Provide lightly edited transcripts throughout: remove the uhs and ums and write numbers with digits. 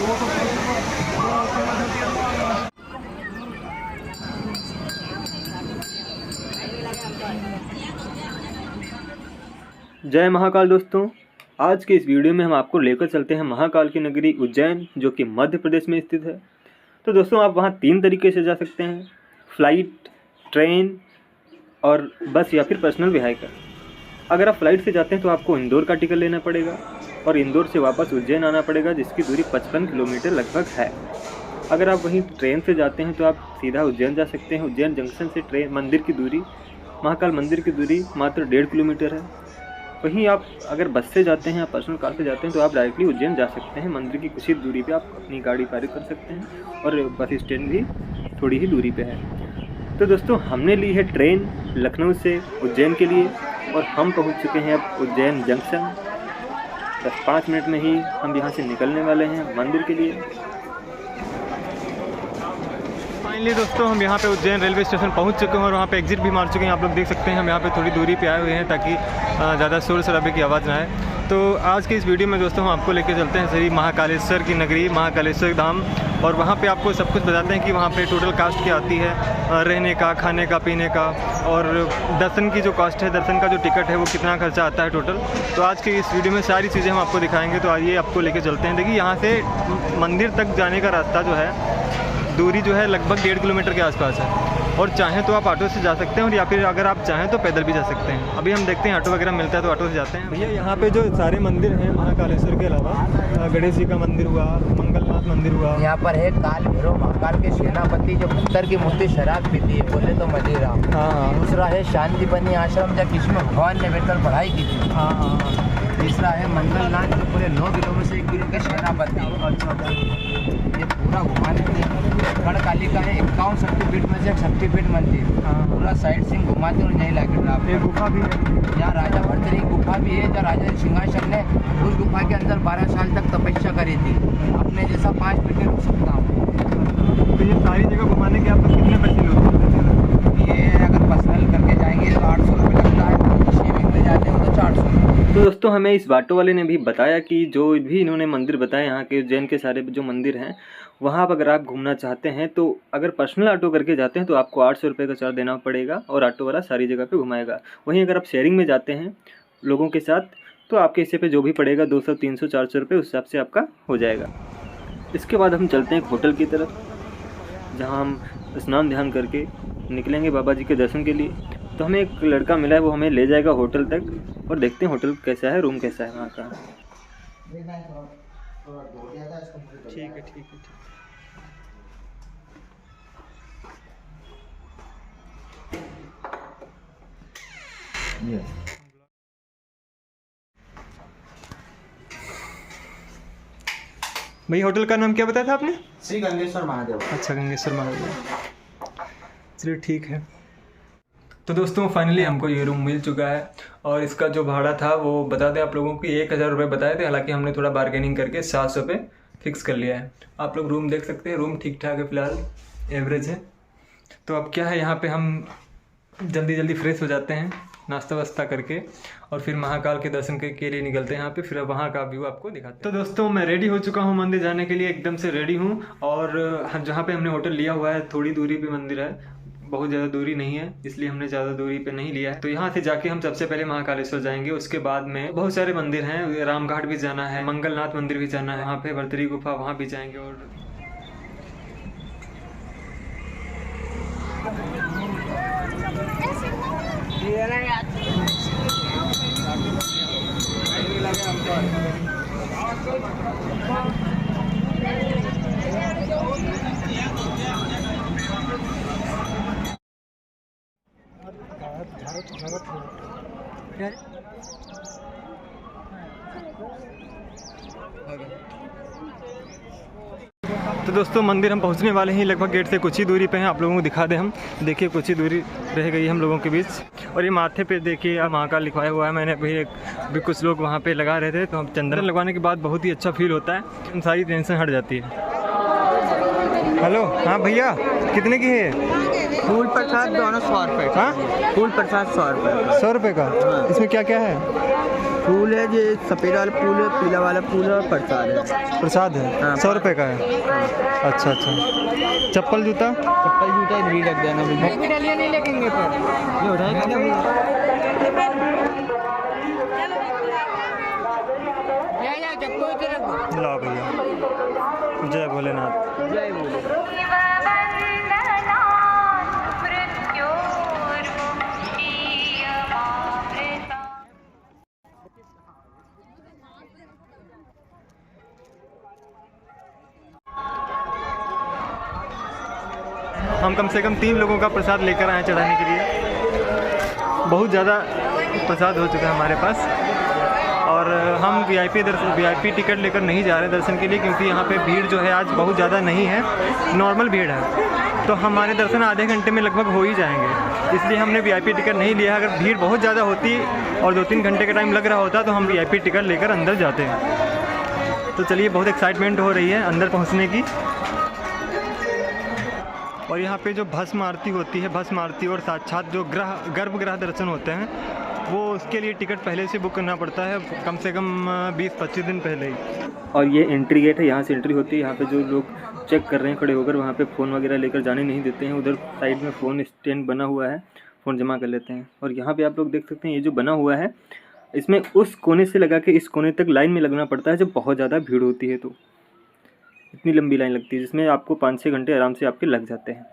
जय महाकाल दोस्तों, आज के इस वीडियो में हम आपको लेकर चलते हैं महाकाल की नगरी उज्जैन, जो कि मध्य प्रदेश में स्थित है। तो दोस्तों आप वहाँ 3 तरीके से जा सकते हैं, फ्लाइट, ट्रेन और बस या फिर पर्सनल व्हीकल। अगर आप फ्लाइट से जाते हैं तो आपको इंदौर का टिकट लेना पड़ेगा और इंदौर से वापस उज्जैन आना पड़ेगा, जिसकी दूरी 55 किलोमीटर लगभग है। अगर आप वहीं ट्रेन से जाते हैं तो आप सीधा उज्जैन जा सकते हैं। उज्जैन जंक्शन से ट्रेन मंदिर की दूरी, महाकाल मंदिर की दूरी मात्र 1.5 किलोमीटर है। वहीं आप अगर बस से जाते हैं या पर्सनल कार से जाते हैं तो आप डायरेक्टली उज्जैन जा सकते हैं। मंदिर की कुछ ही दूरी पे आप अपनी गाड़ी पार्क कर सकते हैं और बस स्टैंड भी थोड़ी ही दूरी पे है। तो दोस्तों हमने ली है ट्रेन लखनऊ से उज्जैन के लिए और हम पहुंच चुके हैं अब उज्जैन जंक्शन। बस 5 मिनट में ही हम यहाँ से निकलने वाले हैं मंदिर के लिए। फाइनली दोस्तों हम यहाँ पे उज्जैन रेलवे स्टेशन पहुँच चुके हैं और वहाँ पे एग्जिट भी मार चुके हैं। आप लोग देख सकते हैं हम यहाँ पे थोड़ी दूरी पे आए हुए हैं ताकि ज़्यादा शोर शराबे की आवाज़ ना आए। तो आज के इस वीडियो में दोस्तों हम आपको लेके चलते हैं श्री महाकालेश्वर की नगरी, महाकालेश्वर धाम, और वहाँ पे आपको सब कुछ बताते हैं कि वहाँ पे टोटल कास्ट क्या आती है, रहने का, खाने का, पीने का, और दर्शन की जो कास्ट है, दर्शन का जो टिकट है वो कितना खर्चा आता है टोटल। तो आज के इस वीडियो में सारी चीज़ें हम आपको दिखाएंगे। तो आइए आपको लेके चलते हैं। देखिए यहाँ से मंदिर तक जाने का रास्ता जो है, दूरी जो है लगभग 1.5 किलोमीटर के आसपास है, और चाहें तो आप ऑटो से जा सकते हैं और या फिर अगर आप चाहें तो पैदल भी जा सकते हैं। अभी हम देखते हैं ऑटो वगैरह मिलता है तो ऑटो से जाते हैं। भैया यहाँ पे जो सारे मंदिर हैं महाकालेश्वर के अलावा, गणेश जी का मंदिर हुआ, मंगलनाथ मंदिर हुआ, यहाँ पर है काल भैरव महाकाल के सेनापति जो पत्थर की मूर्ति शराब पीती है, बोले तो मदिरा। हाँ। दूसरा है शांतिपनी आश्रम जब किसमें भगवान ने बैठकर पढ़ाई की थी। हाँ। तीसरा है मंगलनाथ जो पूरे 9 किलोमीटर से 1 किलो के सेनापति। ये पूरा घुमाने में गढ़कालिका है 51 शक्तिपीठ में से एक शक्तिपीठ मंदिर। पूरा साइड सीइंग घुमाते और नहीं लगे। ये गुफा भी है, यहाँ राजा भर्तृहरि गुफा भी है, जहाँ राजा सिंहासन ने उस गुफा के अंदर 12 साल तक तपस्या करी थी। अपने जैसा 5 मिनट में रुक सकता हूँ। तो ये सारी जगह घुमाने के आप कितने पैसे लोगे? ये अगर पर्सनल करके जाएंगे तो 800 रुपये लगता है, शेयरिंग में जाते हो तो 400। तो दोस्तों हमें इस ऑटो वाले ने भी बताया कि जो भी इन्होंने मंदिर बताए यहाँ के उज्जैन के सारे जो मंदिर हैं, वहाँ पर अगर आप घूमना चाहते हैं तो अगर पर्सनल ऑटो करके जाते हैं तो आपको 800 रुपये का चार्ज देना पड़ेगा और ऑटो वाला सारी जगह पे घुमाएगा। वहीं अगर आप शेयरिंग में जाते हैं लोगों के साथ तो आपके हिस्से पे जो भी पड़ेगा 200, 300, 400 रुपये उस हिसाब से आपका हो जाएगा। इसके बाद हम चलते हैं होटल की तरफ, जहाँ हम स्नान ध्यान करके निकलेंगे बाबा जी के दर्शन के लिए। तो हमें एक लड़का मिला है, वो हमें ले जाएगा होटल तक और देखते हैं होटल कैसा है, रूम कैसा है वहाँ का। ठीक है, ठीक है, ठीक। भैया होटल का नाम क्या बताया था आपने? श्री गंगेश्वर महादेव। अच्छा, गंगेश्वर महादेव। चलिए ठीक है। तो दोस्तों फाइनली हमको ये रूम मिल चुका है और इसका जो भाड़ा था वो बता दें आप लोगों को 1000 रुपये बताए थे। हालांकि हमने थोड़ा बार्गेनिंग करके 700 रुपये फिक्स कर लिया है। आप लोग रूम देख सकते हैं, रूम ठीक ठाक है, फ़िलहाल एवरेज है। तो अब क्या है, यहाँ पे हम जल्दी जल्दी फ्रेश हो जाते हैं नाश्ता वास्ता करके और फिर महाकाल के दर्शन के लिए निकलते हैं यहाँ पे। फिर वहाँ का व्यू आपको दिखाते हैं। तो दोस्तों मैं रेडी हो चुका हूँ मंदिर जाने के लिए, एकदम से रेडी हूँ। और जहाँ पे हमने होटल लिया हुआ है थोड़ी दूरी पे मंदिर है, बहुत ज़्यादा दूरी नहीं है, इसलिए हमने ज़्यादा दूरी पे नहीं लिया है। तो यहाँ से जाके हम सबसे पहले महाकालेश्वर जाएंगे। उसके बाद में बहुत सारे मंदिर हैं, रामघाट भी जाना है, मंगलनाथ मंदिर भी जाना है, वहाँ पे भर्तृहरि गुफा वहाँ भी जाएंगे। और तो दोस्तों मंदिर हम पहुंचने वाले हैं, लगभग गेट से कुछ ही दूरी पे हैं। आप लोगों को दिखा दें हम, देखिए कुछ ही दूरी रह गई हम लोगों के बीच। और ये माथे पे देखिए महाकाल लिखवाया हुआ है। मैंने भी कुछ लोग वहाँ पे लगा रहे थे, तो हम चंदन लगवाने के बाद बहुत ही अच्छा फील होता है, सारी टेंशन हट जाती है। हेलो, हाँ भैया कितने की है? फूल प्रसाद दोनों 100 रुपये। हाँ, फूल प्रसाद 100 रुपये। 100 रुपये का। इसमें क्या क्या है? फूल है, ये सफ़ेद वाला फूल है, पीला वाला फूल है और प्रसाद है। प्रसाद है। हाँ। 100 रुपये का है। अच्छा अच्छा। चप्पल जूता? चप्पल जूता इधर ही रख देना भैया। नहीं लगेंगे पर ये हो जाएगा ना। ला भैया। जय भोलेनाथ। जय भोले। हम कम से कम 3 लोगों का प्रसाद लेकर आए चढ़ाने के लिए। बहुत ज़्यादा प्रसाद हो चुका है हमारे पास। और हम वीआईपी टिकट लेकर नहीं जा रहे दर्शन के लिए, क्योंकि यहाँ पे भीड़ जो है आज बहुत ज़्यादा नहीं है, नॉर्मल भीड़ है। तो हमारे दर्शन आधे घंटे में लगभग हो ही जाएंगे, इसलिए हमने वीआईपी टिकट नहीं लिया। अगर भीड़ बहुत ज़्यादा होती और 2-3 घंटे का टाइम लग रहा होता तो हम वीआईपी टिकट लेकर अंदर जाते हैं। तो चलिए, बहुत एक्साइटमेंट हो रही है अंदर पहुँचने की। और यहाँ पे जो भस्म आरती होती है, भस्म आरती और साक्षात जो गर्भगृह दर्शन होते हैं, वो उसके लिए टिकट पहले से बुक करना पड़ता है, कम से कम 20-25 दिन पहले ही। और ये एंट्री गेट है, यहाँ से एंट्री होती है। यहाँ पे जो लोग चेक कर रहे हैं खड़े होकर, वहाँ पे फ़ोन वगैरह लेकर जाने नहीं देते हैं। उधर साइड में फ़ोन स्टैंड बना हुआ है, फ़ोन जमा कर लेते हैं। और यहाँ पे आप लोग देख सकते हैं, ये जो बना हुआ है, इसमें उस कोने से लगा के इस कोने तक लाइन में लगना पड़ता है जब बहुत ज़्यादा भीड़ होती है। तो इतनी लंबी लाइन लगती है, जिसमें आपको 5-6 घंटे आराम से आपके लग जाते हैं।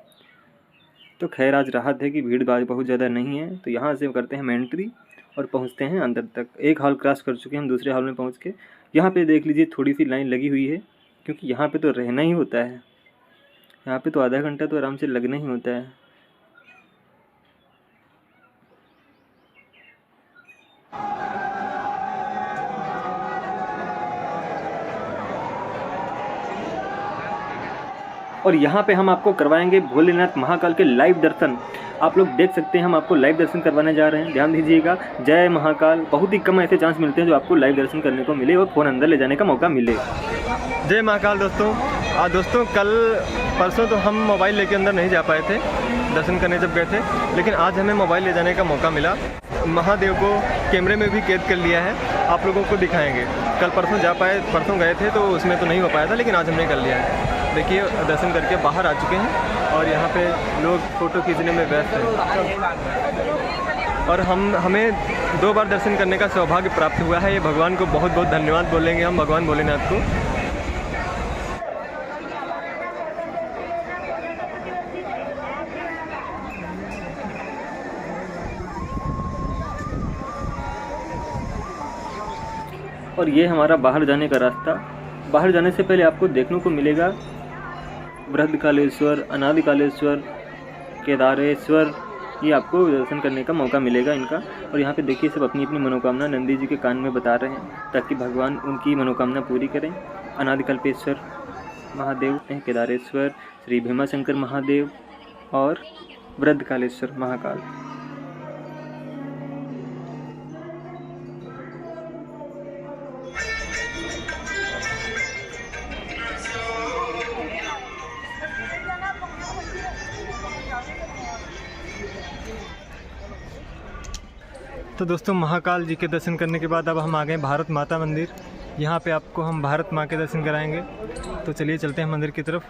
तो खैर, आज राहत है कि भीड़ भाड़ बहुत ज़्यादा नहीं है। तो यहाँ से करते हैं हम एंट्री और पहुँचते हैं अंदर तक। एक हॉल क्रॉस कर चुके हैं हम, दूसरे हॉल में पहुँच के यहाँ पे देख लीजिए थोड़ी सी लाइन लगी हुई है, क्योंकि यहाँ पे तो रहना ही होता है। यहाँ पे तो आधा घंटा तो आराम से लगना ही होता है। और यहाँ पे हम आपको करवाएंगे भोलेनाथ महाकाल के लाइव दर्शन। आप लोग देख सकते हैं, हम आपको लाइव दर्शन करवाने जा रहे हैं। ध्यान दीजिएगा, जय महाकाल। बहुत ही कम ऐसे चांस मिलते हैं जो आपको लाइव दर्शन करने को मिले और फ़ोन अंदर ले जाने का मौका मिले। जय महाकाल दोस्तों। दोस्तों, कल परसों तो हम मोबाइल लेके अंदर नहीं जा पाए थे दर्शन करने जब गए थे, लेकिन आज हमें मोबाइल ले जाने का मौका मिला। महादेव को कैमरे में भी कैद कर लिया है, आप लोगों को दिखाएंगे। कल परसों गए थे तो उसमें तो नहीं हो पाया था, लेकिन आज हमने कर लिया है। देखिए, दर्शन करके बाहर आ चुके हैं और यहाँ पे लोग फ़ोटो खींचने में व्यस्त हैं। और हमें 2 बार दर्शन करने का सौभाग्य प्राप्त हुआ है। ये भगवान को बहुत बहुत धन्यवाद बोलेंगे हम, भगवान भोलेनाथ को। और ये हमारा बाहर जाने का रास्ता। बाहर जाने से पहले आपको देखने को मिलेगा बृहदकालेश्वर, अनादिकालेश्वर, केदारेश्वर। ये आपको दर्शन करने का मौका मिलेगा इनका। और यहाँ पे देखिए, सब अपनी अपनी मनोकामना नंदी जी के कान में बता रहे हैं, ताकि भगवान उनकी मनोकामना पूरी करें। अनादिकल्पेश्वर महादेव हैं, केदारेश्वर, श्री भीमाशंकर महादेव और बृहदकालेश्वर महाकाल। तो दोस्तों, महाकाल जी के दर्शन करने के बाद अब हम आ गए भारत माता मंदिर। यहाँ पे आपको हम भारत माँ के दर्शन कराएंगे। तो चलिए चलते हैं मंदिर की तरफ।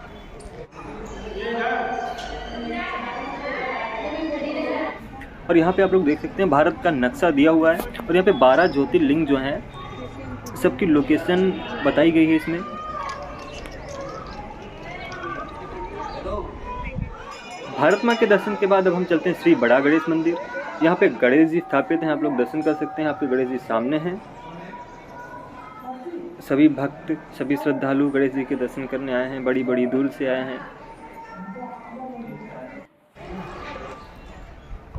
और यहाँ पे आप लोग देख सकते हैं भारत का नक्शा दिया हुआ है, और यहाँ पे 12 ज्योतिर्लिंग जो हैं सबकी लोकेशन बताई गई है इसमें। भारत माँ के दर्शन के बाद अब हम चलते हैं श्री बड़ा गणेश मंदिर। यहाँ पे गणेश जी स्थापित हैं, आप लोग दर्शन कर सकते हैं। आपके गणेश जी सामने हैं। सभी भक्त, सभी श्रद्धालु गणेश जी के दर्शन करने आए हैं, बड़ी बड़ी दूर से आए हैं।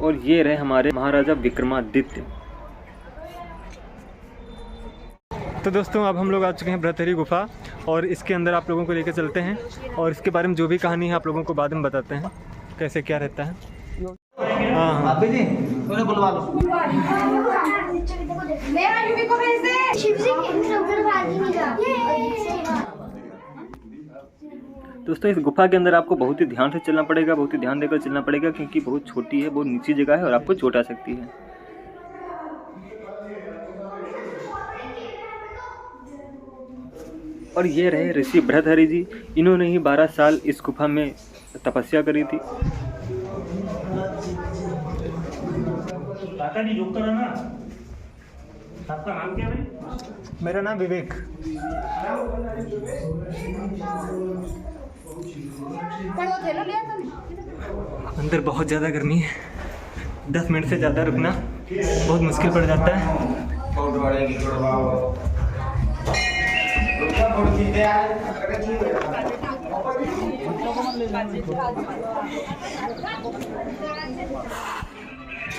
और ये रहे हमारे महाराजा विक्रमादित्य। तो दोस्तों, अब हम लोग आ चुके हैं भृतहरि गुफा, और इसके अंदर आप लोगों को लेकर चलते हैं, और इसके बारे में जो भी कहानी है आप लोगों को बाद में बताते हैं, कैसे क्या रहता है। हाँ, जी उन्हें बुलवा लो। मेरा यूपी को भेज दे। शिव जी दोस्तों, इस गुफा के अंदर आपको बहुत ही ध्यान से चलना पड़ेगा, बहुत ही ध्यान देकर चलना पड़ेगा, क्योंकि बहुत छोटी है, बहुत नीची जगह है और आपको चोट आ सकती है। और ये रहे ऋषि भृतहरि जी। इन्होंने ही 12 साल इस गुफा में तपस्या करी थी। काका जी रुक करो ना। आपका नाम क्या है? मेरा नाम विवेक। अंदर बहुत ज़्यादा गर्मी है, 10 मिनट से ज़्यादा रुकना बहुत मुश्किल पड़ जाता है।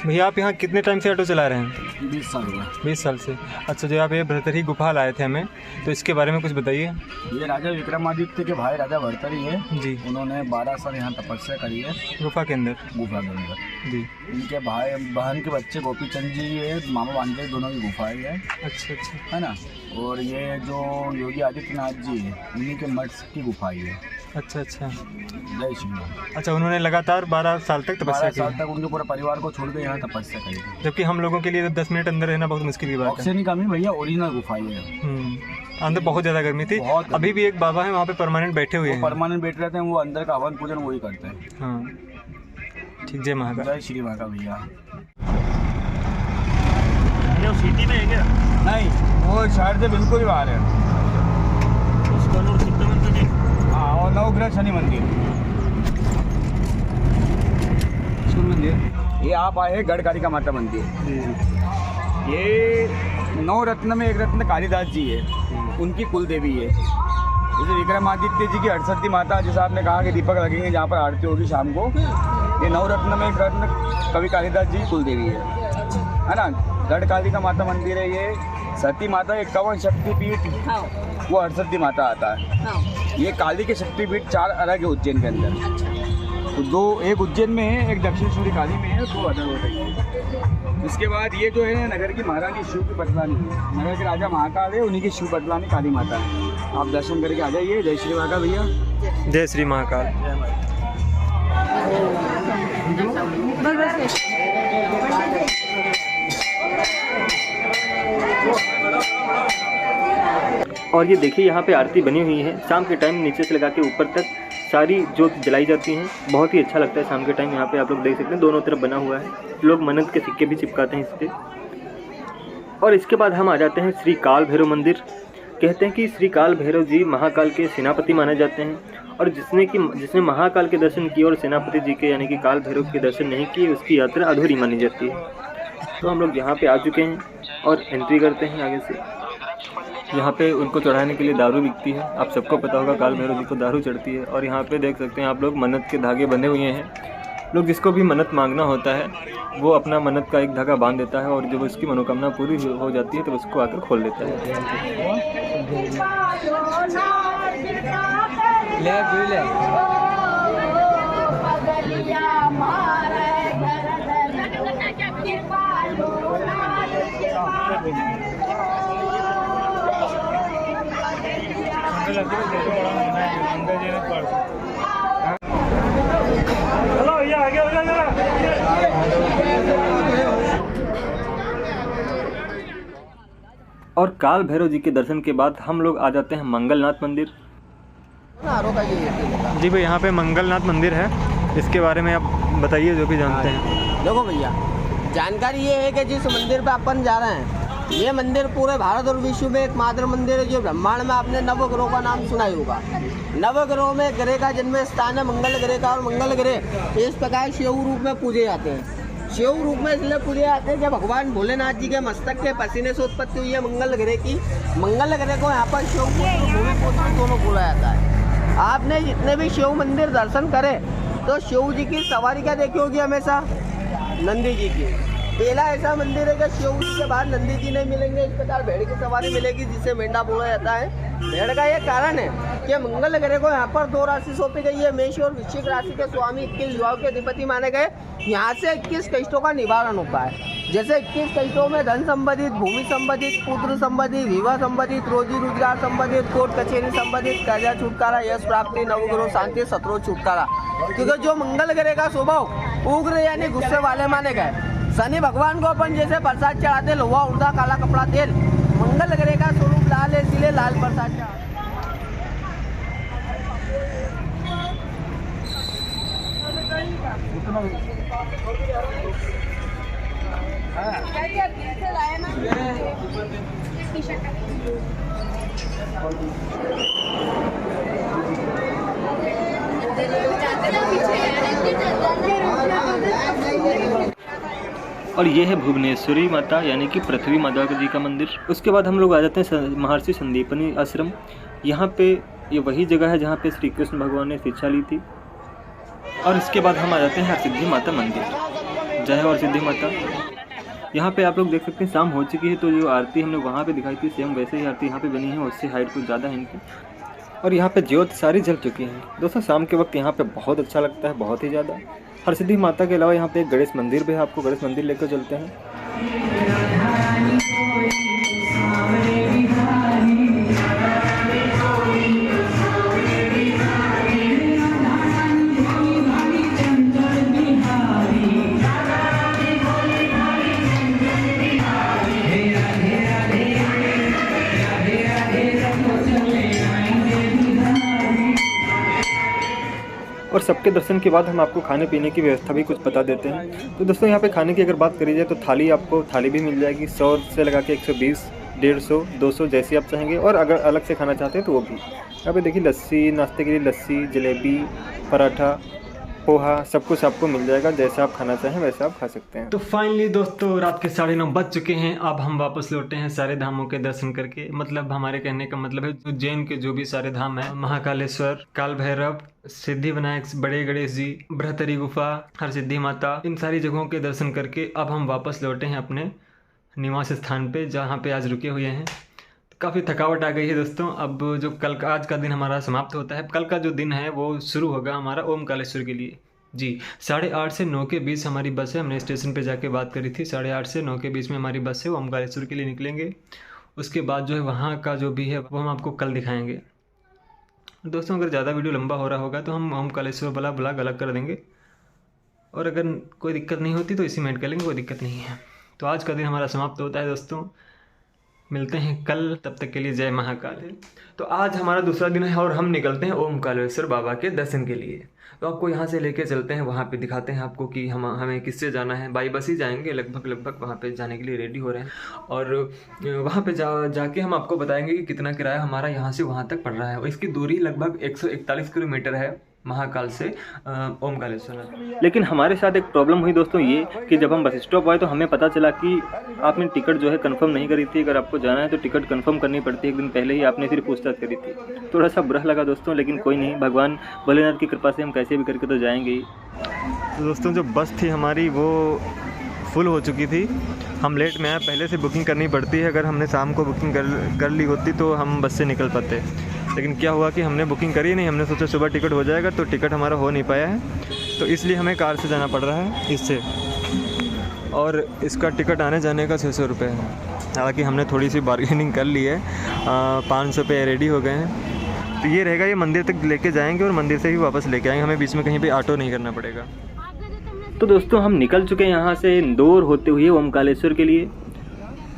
भैया आप यहाँ कितने टाइम से ऑटो चला रहे हैं? 20 साल हुआ। 20 साल से। अच्छा, जो आप ये भृतहरि गुफा लाए थे हमें, तो इसके बारे में कुछ बताइए। ये राजा विक्रमादित्य के भाई राजा भर्तहरि है जी। उन्होंने 12 साल यहाँ तपस्या करी है गुफा के अंदर। गुफा के अंदर जी। इनके भाई बहन के बच्चे गोपीचंद जी है, मामा भांजे दोनों की गुफा है। अच्छा अच्छा। है ना। और ये जो योगी आदित्यनाथ जी है उन्हीं के मठ की गुफा है। अच्छा अच्छा। जय श्री राम। अच्छा, उन्होंने लगातार 12 साल तक तपस्या 12 की। साल तक उनके पूरे परिवार को छोड़ के यहाँ तपस्या करी थी। जबकि हम लोगों के लिए तो 10 मिनट अंदर रहना बहुत मुश्किल की बात है। ऑक्सीजन की कमी भैया, ओरिजिनल गुफा है। अंदर बहुत ज़्यादा गर्मी थी। बहुत गर्मी। अभी भी एक बाबा है वहाँ पे परमानेंट बैठे हुए हैं। परमानेंट बैठ रहते हैं, वो अंदर का हवन पूजन वही करते हैं। हाँ ठीक। जय महाकाल। जय श्री माता भैया। अरे वो सिटी में है क्या? नहीं, वो शहर से बिल्कुल ही बाहर है। उसको लोग सिद्ध मंदिर है। हाँ, और नवग्रह शनि मंदिर। ये आप आए हैं गढ़कालिका माता मंदिर। ये 9 रत्न में एक रत्न कालिदास जी है, उनकी कुल देवी है। जैसे विक्रमादित्य जी की 68 माता, जैसे आपने कहा कि दीपक लगेंगे जहाँ पर आरती होगी शाम को, ये 9 रत्न में एक रत्न कवि कालिदास जी की कुल देवी है ना। गढ़कालिका माता मंदिर है ये। सती माता 51 शक्तिपीठ, वो 68 माता आता है। ये काली के शक्तिपीठ 4 अलग है उज्जैन के अंदर। तो 2, एक उज्जैन में है, एक दक्षिणेश्वरी काली में है, 2 अदर हो रही है। उसके बाद ये जो है नगर की महारानी शिव की पटलानी है। नगर के राजा महाकाल है, उन्हीं की शिव पटलानी काली माता है। आप दर्शन करके आ जाइए। जय श्री माता भैया। जय श्री महाकाल। और ये देखिए यहाँ पे आरती बनी हुई है। शाम के टाइम नीचे से लगा के ऊपर तक सारी जोत जलाई जाती हैं। बहुत ही अच्छा लगता है शाम के टाइम। यहाँ पे आप लोग देख सकते हैं दोनों तरफ बना हुआ है। लोग मन्नत के सिक्के भी चिपकाते हैं इस पर। और इसके बाद हम आ जाते हैं श्री काल भैरव मंदिर। कहते हैं कि श्री काल भैरव जी महाकाल के सेनापति माने जाते हैं। और जिसने महाकाल के दर्शन किए और सेनापति जी के यानी कि काल भैरव के दर्शन नहीं किए, उसकी यात्रा अधूरी मानी जाती है। तो हम लोग यहाँ पे आ चुके हैं और एंट्री करते हैं आगे से। यहाँ पे उनको चढ़ाने के लिए दारू बिकती है। आप सबको पता होगा काल भैरव जी को दारू चढ़ती है। और यहाँ पे देख सकते हैं आप लोग मन्नत के धागे बंधे हुए हैं। लोग जिसको भी मन्नत मांगना होता है वो अपना मन्नत का एक धागा बांध देता है, और जब उसकी मनोकामना पूरी हो जाती है तो उसको आकर खोल देता है। चलो भैया आगे हो जाओ जरा। और काल भैरव जी के दर्शन के बाद हम लोग आ जाते हैं मंगलनाथ मंदिर। जी भाई, यहाँ पे मंगलनाथ मंदिर है, इसके बारे में आप बताइए जो भी जानते हैं। देखो भैया, जानकारी ये है कि जिस मंदिर पे अपन जा रहे हैं, ये मंदिर पूरे भारत और विश्व में एकमात्र मंदिर है जो ब्रह्मांड में आपने नवग्रहों का नाम सुना ही होगा। नवग्रहों में ग्रह का जन्म स्थान है मंगल ग्रह का, और मंगल ग्रह इस प्रकार शिव रूप में पूजे जाते हैं। शिव रूप में इसलिए पूजे जाते हैं कि भगवान भोलेनाथ जी के मस्तक के पसीने से उत्पत्ति हुई है मंगल ग्रह की। मंगल ग्रह को यहाँ पर शिव पुत्र भूमि पुत्र दोनों बोला जाता है। आपने जितने भी शिव मंदिर दर्शन करे तो शिव जी की सवारी क्या देखी होगी हमेशा? नंदी जी की। पहला ऐसा मंदिर है कि शिव जी के बाद नंदी जी नहीं मिलेंगे, इस प्रकार भेड़ की सवारी मिलेगी जिसे मेंढा बोला जाता है। भेड़ का ये कारण है कि मंगल ग्रह को यहाँ पर 2 राशि सौंपी गई है। मेष और वृश्चिक राशि के स्वामी 21 युवाओं के अधिपति माने गए। यहाँ से 21 कष्टों का निवारण होता है। जैसे 21 कष्टों में धन संबंधित, भूमि संबंधित, पुत्र संबंधित, विवाह संबंधित, रोजी रोजगार संबंधित, कोर्ट कचेरी संबंधित, कर्जा छुटकारा, यश प्राप्ति, नवग्रह शांति, शत्रु छुटकारा। क्योंकि जो मंगल ग्रह का स्वभाव उग्र यानी गुस्से वाले माने गए। शनि भगवान को अपन जैसे प्रसाद चढ़ाते लोहा उड़दा काला कपड़ा तेल, मंगल ग्रह का स्वरूप लाल है, इसलिए लाल प्रसाद चढ़ाते। और ये है भुवनेश्वरी माता यानी कि पृथ्वी माता जी का मंदिर। उसके बाद हम लोग आ जाते हैं महर्षि संदीपनी आश्रम। यहाँ पे ये वही जगह है जहाँ पे श्री कृष्ण भगवान ने शिक्षा ली थी। और इसके बाद हम आ जाते हैं हरसिद्धि माता मंदिर। जय हो हरसिद्धि माता। यहाँ पे आप लोग देख सकते हैं शाम हो चुकी है, तो जो आरती हमने वहाँ पे दिखाई थी सेम वैसे ही आरती यहाँ पे बनी है, उससे हाइट कुछ ज़्यादा है इनकी। और यहाँ पे ज्योत सारी जल चुकी हैं दोस्तों। शाम के वक्त यहाँ पे बहुत अच्छा लगता है, बहुत ही ज़्यादा। हरसिद्धि माता के अलावा यहाँ पे एक गणेश मंदिर भी है, आपको गणेश मंदिर लेकर चलते हैं। और सबके दर्शन के बाद हम आपको खाने पीने की व्यवस्था भी कुछ बता देते हैं। तो दोस्तों यहाँ पे खाने की अगर बात करी जाए तो थाली भी मिल जाएगी 100 से लगा के 120, 150, 200 जैसी आप चाहेंगे। और अगर अलग से खाना चाहते हैं तो वो भी। यहाँ पे देखिए लस्सी, नाश्ते के लिए लस्सी, जलेबी, पराठा, पोहा, सब कुछ आपको मिल जाएगा। जैसा आप खाना चाहें वैसा आप खा सकते हैं। तो फाइनली दोस्तों रात के 9:30 बज चुके हैं। अब हम वापस लौटे हैं सारे धामों के दर्शन करके। मतलब हमारे कहने का मतलब है उज्जैन के जो भी सारे धाम है, महाकालेश्वर, काल भैरव, सिद्धि विनायक, बड़े गणेश जी, बृहतरी गुफा, हरसिद्धि माता, इन सारी जगहों के दर्शन करके अब हम वापस लौटे हैं अपने निवास स्थान पे, जहाँ पे आज रुके हुए हैं। काफ़ी थकावट आ गई है दोस्तों। अब जो कल का आज का दिन हमारा समाप्त होता है, कल का जो दिन है वो शुरू होगा हमारा ओमकालेश्वर के लिए। जी 8:30 से 9 के बीच हमारी बस है। हमने स्टेशन पे जाके बात करी थी, 8:30 से 9 के बीच में हमारी बस है, वो ओमकालेश्वर के लिए निकलेंगे। उसके बाद जो है वहाँ का जो भी है वो हम आपको कल दिखाएंगे। दोस्तों अगर ज़्यादा वीडियो लंबा हो रहा होगा तो हम ओमकालेश्वर वाला ब्लॉग अलग कर देंगे, और अगर कोई दिक्कत नहीं होती तो इसी में ऐड कर लेंगे, कोई दिक्कत नहीं है। तो आज का दिन हमारा समाप्त होता है दोस्तों। मिलते हैं कल, तब तक के लिए जय महाकाल। तो आज हमारा दूसरा दिन है और हम निकलते हैं ओमकालेश्वर बाबा के दर्शन के लिए। तो आपको यहाँ से लेके चलते हैं, वहाँ पे दिखाते हैं आपको कि हमें किससे जाना है। बाई बस ही जाएंगे, लगभग वहाँ पे जाने के लिए रेडी हो रहे हैं। और वहाँ पे जाके हम आपको बताएंगे कि कितना किराया हमारा यहाँ से वहाँ तक पड़ रहा है। और इसकी दूरी लगभग 141 किलोमीटर है महाकाल से ओमकालेश्वर। लेकिन हमारे साथ एक प्रॉब्लम हुई दोस्तों, ये कि जब हम बस स्टॉप आए तो हमें पता चला कि आपने टिकट जो है कंफर्म नहीं करी थी। अगर आपको जाना है तो टिकट कंफर्म करनी पड़ती है, एक दिन पहले ही आपने फिर पूछताछ करी थी। थोड़ा सा बुरा लगा दोस्तों, लेकिन कोई नहीं, भगवान भोलेनाथ की कृपा से हम कैसे भी करके तो जाएंगे ही। तो दोस्तों जो बस थी हमारी वो फुल हो चुकी थी, हम लेट में आए। पहले से बुकिंग करनी पड़ती है, अगर हमने शाम को बुकिंग कर ली होती तो हम बस से निकल पाते। लेकिन क्या हुआ कि हमने बुकिंग करी नहीं, हमने सोचा सुबह टिकट हो जाएगा, तो टिकट हमारा हो नहीं पाया है। तो इसलिए हमें कार से जाना पड़ रहा है इससे। और इसका टिकट आने जाने का 600 रुपये है। हालांकि हमने थोड़ी सी बार्गेनिंग कर ली है, 500 पे रेडी हो गए हैं। तो ये रहेगा, ये मंदिर तक लेके जाएंगे और मंदिर से ही वापस लेके आएंगे। हमें बीच में कहीं पे ऑटो नहीं करना पड़ेगा। तो दोस्तों हम निकल चुके हैं यहाँ से इंदौर होते हुए ओमकालेश्वर के लिए।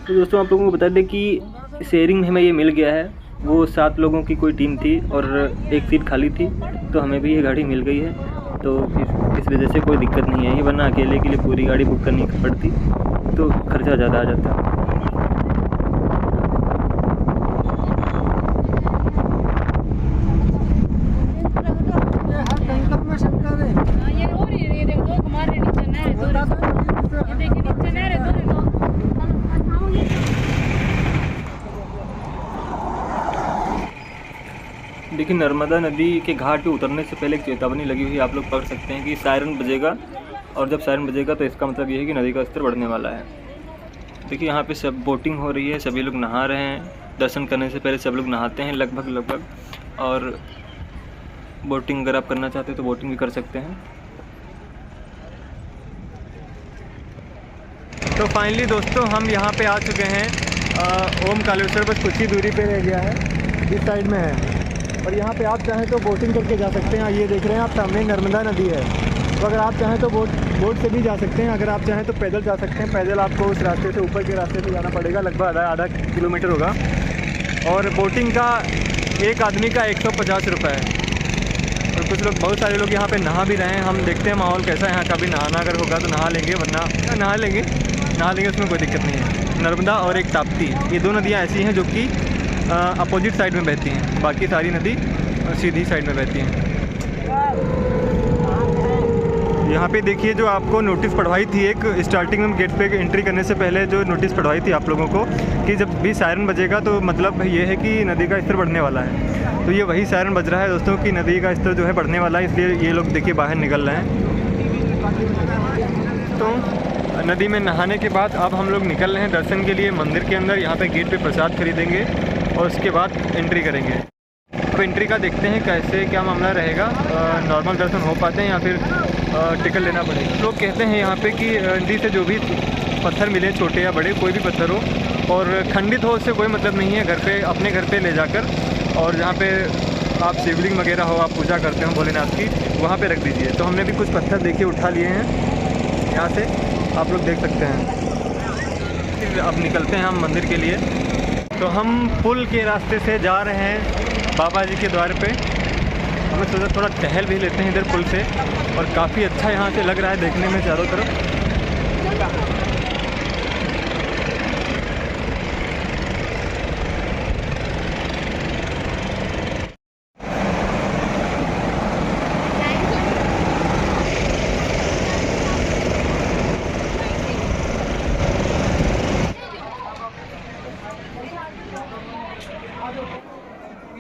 तो दोस्तों आप लोगों को बता दें कि शेयरिंग में हमें ये मिल गया है। वो 7 लोगों की कोई टीम थी और एक सीट खाली थी, तो हमें भी ये गाड़ी मिल गई है। तो इस वजह से कोई दिक्कत नहीं है। ये वरना अकेले के लिए पूरी गाड़ी बुक करनी पड़ती तो खर्चा ज़्यादा आ जाता। देखिए नर्मदा नदी के घाट पे उतरने से पहले एक चेतावनी लगी हुई, आप लोग पढ़ सकते हैं कि सायरन बजेगा, और जब सायरन बजेगा तो इसका मतलब ये है कि नदी का स्तर बढ़ने वाला है। देखिए यहाँ पे सब बोटिंग हो रही है, सभी लोग नहा रहे हैं। दर्शन करने से पहले सब लोग नहाते हैं लगभग। और बोटिंग अगर आप करना चाहते हैं तो बोटिंग भी कर सकते हैं। तो फाइनली दोस्तों हम यहाँ पे आ चुके हैं। ओमकालेश्वर बस कुछ ही दूरी पे रह गया है, इस साइड में है। और यहाँ पे आप चाहें तो बोटिंग करके जा सकते हैं। ये देख रहे हैं आप सामने नर्मदा नदी है, तो अगर आप चाहें तो बोट से भी जा सकते हैं। अगर आप चाहें तो पैदल जा सकते हैं। पैदल आपको उस रास्ते से, ऊपर के रास्ते से जाना पड़ेगा, लगभग आधा किलोमीटर होगा। और बोटिंग का एक आदमी का 150 रुपये है। और और कुछ लोग, बहुत सारे लोग यहाँ पे नहा भी रहे हैं। हम देखते हैं माहौल कैसा है यहाँ का। भी नहाना अगर होगा तो नहा लेंगे, वरना नहा लेंगे उसमें कोई दिक्कत नहीं है। नर्मदा और एक ताप्ती, ये दो नदियाँ ऐसी हैं जो कि अपोजिट साइड में बहती हैं, बाकी सारी नदी सीधी साइड में बहती हैं। यहाँ पे देखिए जो आपको नोटिस पढ़वाई थी, एक स्टार्टिंग में गेट पे एंट्री करने से पहले जो नोटिस पढ़वाई थी आप लोगों को कि जब भी सायरन बजेगा तो मतलब ये है कि नदी का स्तर बढ़ने वाला है। तो ये वही सायरन बज रहा है दोस्तों कि नदी का स्तर जो है बढ़ने वाला है, इसलिए ये लोग देखिए बाहर निकल रहे हैं। तो नदी में नहाने के बाद अब हम लोग निकल रहे हैं दर्शन के लिए मंदिर के अंदर। यहाँ पे गेट पे प्रसाद खरीदेंगे और उसके बाद एंट्री करेंगे। अब एंट्री का देखते हैं कैसे क्या मामला रहेगा, नॉर्मल दर्शन हो पाते हैं या फिर टिकट लेना पड़ेगा। लोग कहते हैं यहाँ पे कि नदी से जो भी पत्थर मिले, छोटे या बड़े, कोई भी पत्थर हो और खंडित हो, उससे कोई मतलब नहीं है। घर पे, अपने घर पे ले जाकर और जहाँ पे आप शिवलिंग वगैरह हो, आप पूजा करते हो भोलेनाथ की, वहाँ पे रख दीजिए। तो हमने भी कुछ पत्थर देखिए उठा लिए हैं यहाँ से, आप लोग देख सकते हैं। फिर अब निकलते हैं हम मंदिर के लिए। तो हम पुल के रास्ते से जा रहे हैं बाबा जी के द्वार पे। हमें सोचा थोड़ा टहल भी लेते हैं इधर पुल से, और काफ़ी अच्छा यहाँ से लग रहा है देखने में चारों तरफ।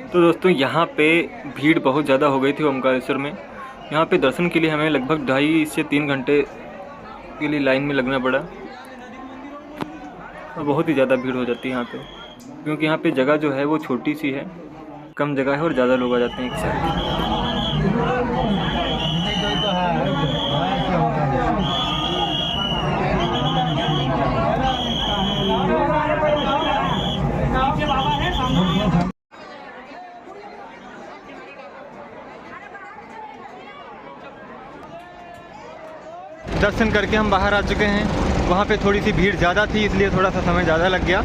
तो दोस्तों यहाँ पे भीड़ बहुत ज़्यादा हो गई थी ओमकारेश्वर में। यहाँ पे दर्शन के लिए हमें लगभग 2.5 से 3 घंटे के लिए लाइन में लगना पड़ा और बहुत ही ज़्यादा भीड़ हो जाती है यहाँ पे, क्योंकि यहाँ पे जगह जो है वो छोटी सी है, कम जगह है और ज़्यादा लोग आ जाते हैं एक साथ। दर्शन करके हम बाहर आ चुके हैं। वहाँ पे थोड़ी सी भीड़ ज़्यादा थी, इसलिए थोड़ा सा समय ज़्यादा लग गया,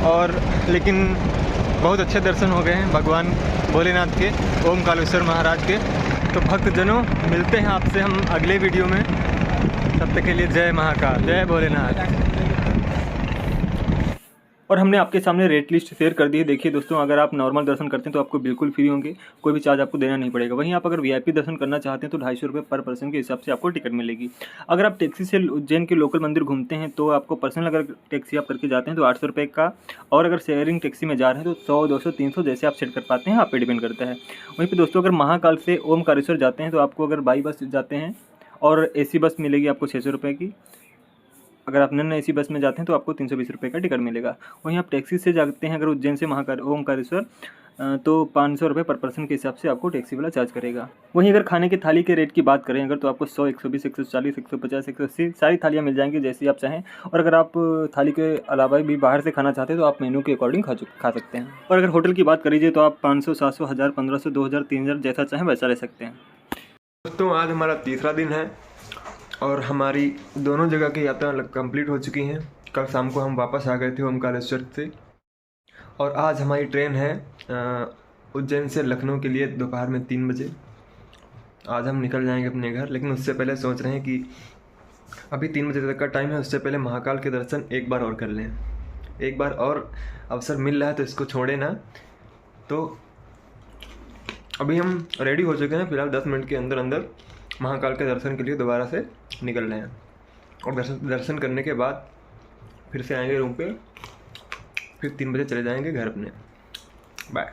और लेकिन बहुत अच्छे दर्शन हो गए हैं भगवान भोलेनाथ के, ओमकारेश्वर महाराज के। तो भक्तजनों, मिलते हैं आपसे हम अगले वीडियो में। तब तक के लिए जय महाकाल, जय भोलेनाथ। और हमने आपके सामने रेट लिस्ट शेयर कर दी है। देखिए दोस्तों, अगर आप नॉर्मल दर्शन करते हैं तो आपको बिल्कुल फ्री होंगे, कोई भी चार्ज आपको देना नहीं पड़ेगा। वहीं आप अगर वीआईपी दर्शन करना चाहते हैं तो 250 रुपये पर पर्सन के हिसाब से आपको टिकट मिलेगी। अगर आप टैक्सी से उज्जैन के लोकल मंदिर घूमते हैं तो आपको पर्सनल अगर टैक्सी आप करके जाते हैं तो 800 रुपये का, और अगर शेयरिंग टैक्सी में जा रहे हैं तो 100, 200, 300 जैसे आप सेट कर पाते हैं, आप पे डिपेंड करता है। वहीं पर दोस्तों, अगर महाकाल से ओमकारेश्वर जाते हैं तो आपको अगर बाई बस जाते हैं और AC बस मिलेगी आपको 600 रुपये की। अगर आप नॉन AC बस में जाते हैं तो आपको 320 रुपये का टिकट मिलेगा। वहीं आप टैक्सी से जाते हैं अगर उज्जैन से ओमकारेश्वर तो 500 रुपये पर पर्सन के हिसाब से आपको टैक्सी वाला चार्ज करेगा। वहीं अगर खाने की थाली के रेट की बात करें अगर, तो आपको 100, 120, 140, 150, 180 सारी थालियाँ मिल जाएंगी जैसी आप चाहें। और अगर आप थाली के अलावा भी बाहर से खाना चाहते हैं तो आप मेनू के अकॉर्डिंग खा सकते हैं। और अगर होटल की बात करीजिए तो आप 500, 700, 1000, 1500, 2000, 3000 जैसा चाहें वैसा ले सकते हैं। दोस्तों, आज हमारा तीसरा दिन है और हमारी दोनों जगह की यात्रा कंप्लीट हो चुकी हैं। कल शाम को हम वापस आ गए थे ओमकारेश्वर से, और आज हमारी ट्रेन है उज्जैन से लखनऊ के लिए दोपहर में 3 बजे। आज हम निकल जाएंगे अपने घर, लेकिन उससे पहले सोच रहे हैं कि अभी 3 बजे तक का टाइम है, उससे पहले महाकाल के दर्शन एक बार और कर लें। एक बार और अवसर मिल रहा है तो इसको छोड़े ना। तो अभी हम रेडी हो चुके हैं, फिलहाल 10 मिनट के अंदर अंदर महाकाल के दर्शन के लिए दोबारा से निकल रहे हैं। और दर्शन करने के बाद फिर से आएंगे रूम पे, फिर 3 बजे चले जाएंगे घर अपने। बाय।